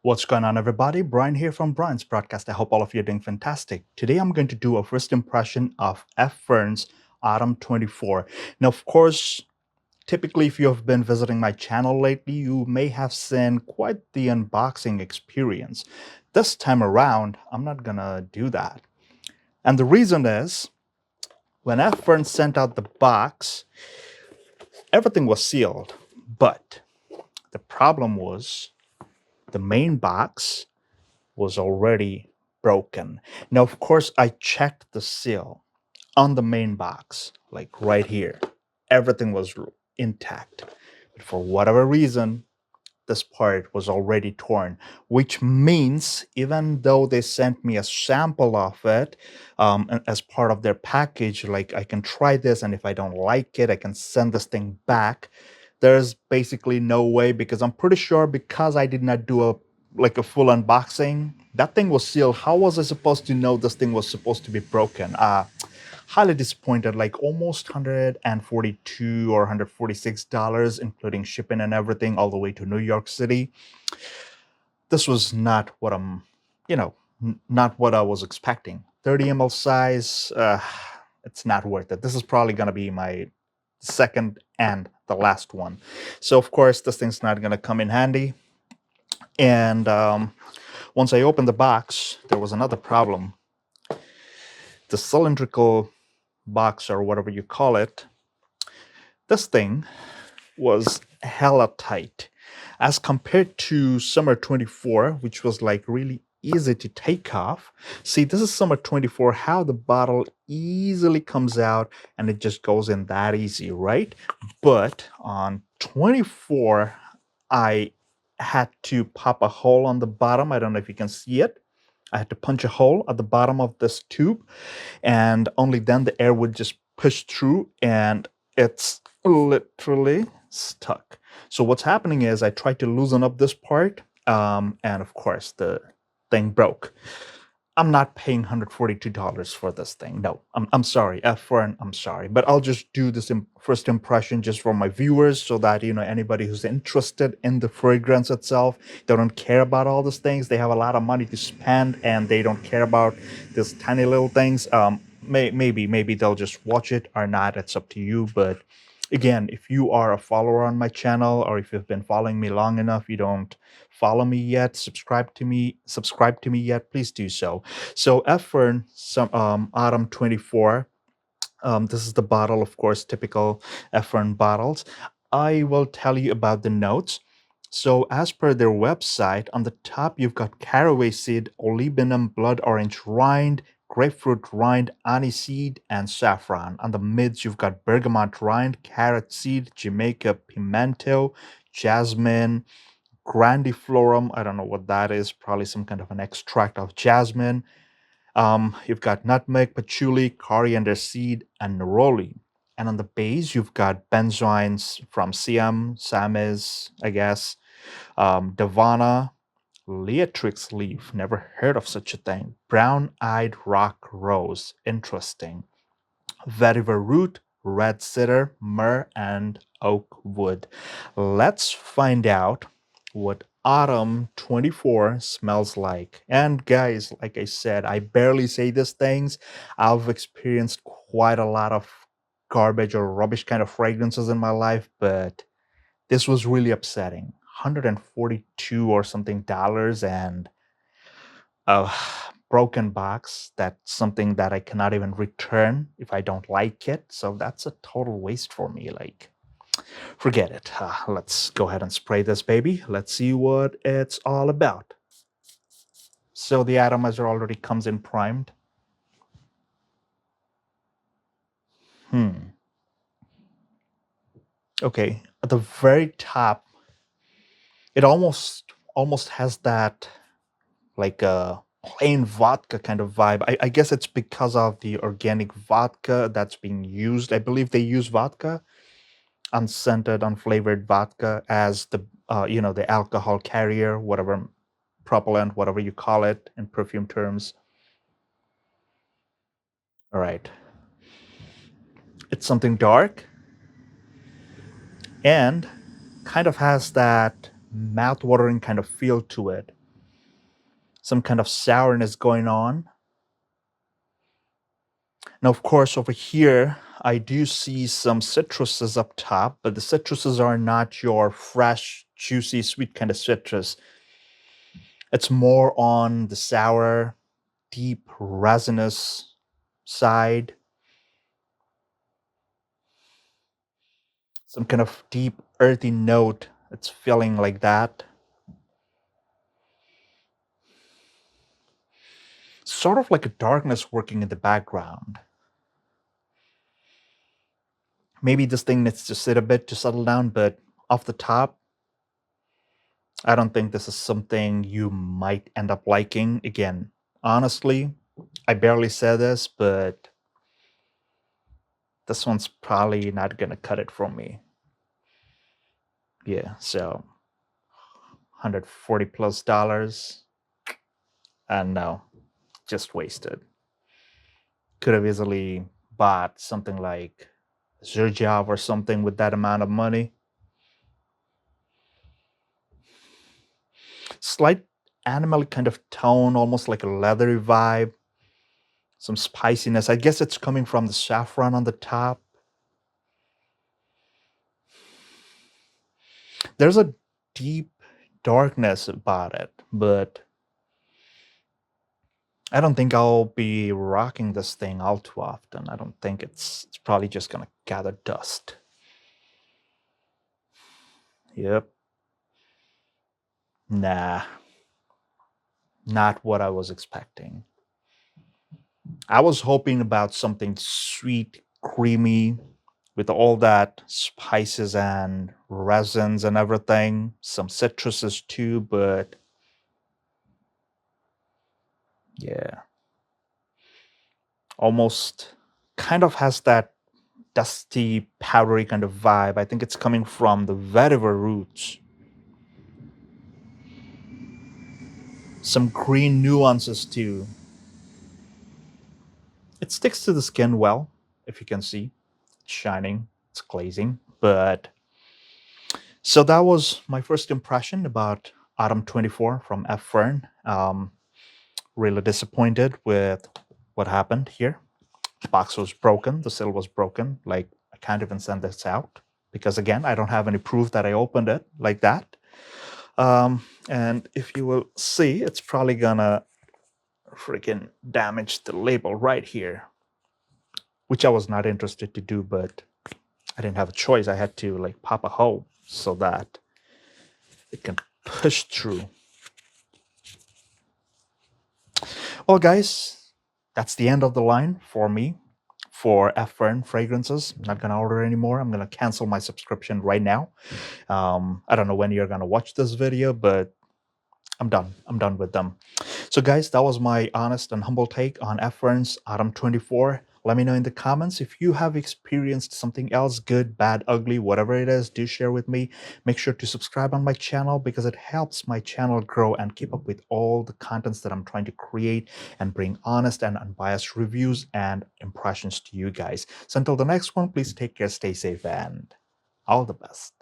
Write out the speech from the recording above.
What's going on, everybody? Brian here from Brian's Broadcast. I hope all of you are doing fantastic. Today, I'm going to do a first impression of FFern's Autumn 24. Now, of course, typically, if you have been visiting my channel lately, you may have seen quite the unboxing experience. This time around, I'm not gonna do that. And the reason is, when FFern sent out the box, everything was sealed. But the problem was the main box was already broken. Now, of course, I checked the seal on the main box, like right here. Everything was intact. But for whatever reason, this part was already torn, which means even though they sent me a sample of it as part of their package, like I can try this, and if I don't like it, I can send this thing back. There's basically no way, because I'm pretty sure, because I did not do a full unboxing, that thing was sealed. How was I supposed to know this thing was supposed to be broken? Highly disappointed, like almost 142 or $146, including shipping and everything, all the way to New York City. This was not what not what I was expecting. 30 ml size, it's not worth it. This is probably going to be my second and the last one. So, of course, this thing's not going to come in handy. And once I opened the box, there was another problem. The cylindrical box, or whatever you call it, this thing was hella tight as compared to Summer 24, which was like really easy to take off. See, this is Summer 24, how the bottle easily comes out and it just goes in that easy, right? But on 24, I had to pop a hole on the bottom. I don't know if you can see it. I had to punch a hole at the bottom of this tube, and only then the air would just push through, and it's literally stuck. So what's happening is I tried to loosen up this part, and of course the thing broke. I'm not paying $142 for this thing. No, I'm sorry, FFern, I'm sorry. But I'll just do this first impression just for my viewers, so that, anybody who's interested in the fragrance itself, they don't care about all these things. They have a lot of money to spend, and they don't care about these tiny little things. Maybe they'll just watch it or not. It's up to you. But again, if you are a follower on my channel, or if you've been following me long enough, you don't follow me yet, subscribe to me yet, please do so. So FFern Autumn 24. This is the bottle, of course, typical FFern bottles. I will tell you about the notes. So as per their website, on the top you've got caraway seed, olibanum, blood orange rind, grapefruit rind, aniseed, and saffron. On the mids you've got bergamot rind, carrot seed, Jamaica pimento, jasmine, grandiflorum. I don't know what that is. Probably some kind of an extract of jasmine. You've got nutmeg, patchouli, coriander seed, and neroli. And on the base, you've got benzoins from Siam, Samiz, I guess, Davana, Leatrix leaf. Never heard of such a thing. Brown-eyed rock rose. Interesting. Vetiver root, red cedar, myrrh, and oak wood. Let's find out what Autumn 24 smells like. And guys, like I said, I barely say these things. I've experienced quite a lot of garbage or rubbish kind of fragrances in my life, but this was really upsetting. 142 or something dollars, and a broken box. That's something that I cannot even return if I don't like it. So that's a total waste for me. Like, forget it. Let's go ahead and spray this baby. Let's see what it's all about. So the atomizer already comes in primed. Okay, at the very top, it almost has that like a plain vodka kind of vibe. I guess it's because of the organic vodka that's being used. I believe they use vodka, unscented, unflavored vodka, as the alcohol carrier, whatever propellant, whatever you call it in perfume terms. All right, it's something dark and kind of has that mouth-watering kind of feel to it. some kind of sourness going on. Now, of course, over here, I do see some citruses up top, but the citruses are not your fresh, juicy, sweet kind of citrus. It's more on the sour, deep, resinous side. Some kind of deep, earthy note. It's feeling like that. Sort of like a darkness working in the background. Maybe this thing needs to sit a bit to settle down, but off the top, I don't think this is something you might end up liking. Again, honestly, I barely said this, but this one's probably not gonna cut it for me. Yeah, so 140 plus dollars, and no, just wasted. Could have easily bought something like Zerjav or something with that amount of money. Slight animal kind of tone, almost like a leathery vibe. Some spiciness. I guess it's coming from the saffron on the top. There's a deep darkness about it, but I don't think I'll be rocking this thing all too often. I don't think it's probably just gonna gather dust. Yep. Nah, not what I was expecting. I was hoping about something sweet, creamy, with all that spices and resins and everything, some citruses too, but yeah, almost kind of has that dusty, powdery kind of vibe. I think it's coming from the vetiver roots. Some green nuances too. It sticks to the skin well, if you can see. It's shining, it's glazing. But so that was my first impression about Autumn 24 from FFern. Really disappointed with what happened here. The box was broken, the seal was broken. Like, I can't even send this out because, again, I don't have any proof that I opened it like that. And if you will see, it's probably gonna freaking damage the label right here, which I was not interested to do, but I didn't have a choice. I had to like pop a hole so that it can push through. Well, guys, that's the end of the line for me for FFern fragrances. I'm not gonna order anymore. I'm gonna cancel my subscription right now. I don't know when you're gonna watch this video, but I'm done. I'm done with them. So, guys, that was my honest and humble take on FFern's Autumn 24. Let me know in the comments if you have experienced something else, good, bad, ugly, whatever it is, do share with me. Make sure to subscribe on my channel because it helps my channel grow and keep up with all the contents that I'm trying to create and bring honest and unbiased reviews and impressions to you guys. So until the next one, please take care, stay safe, and all the best.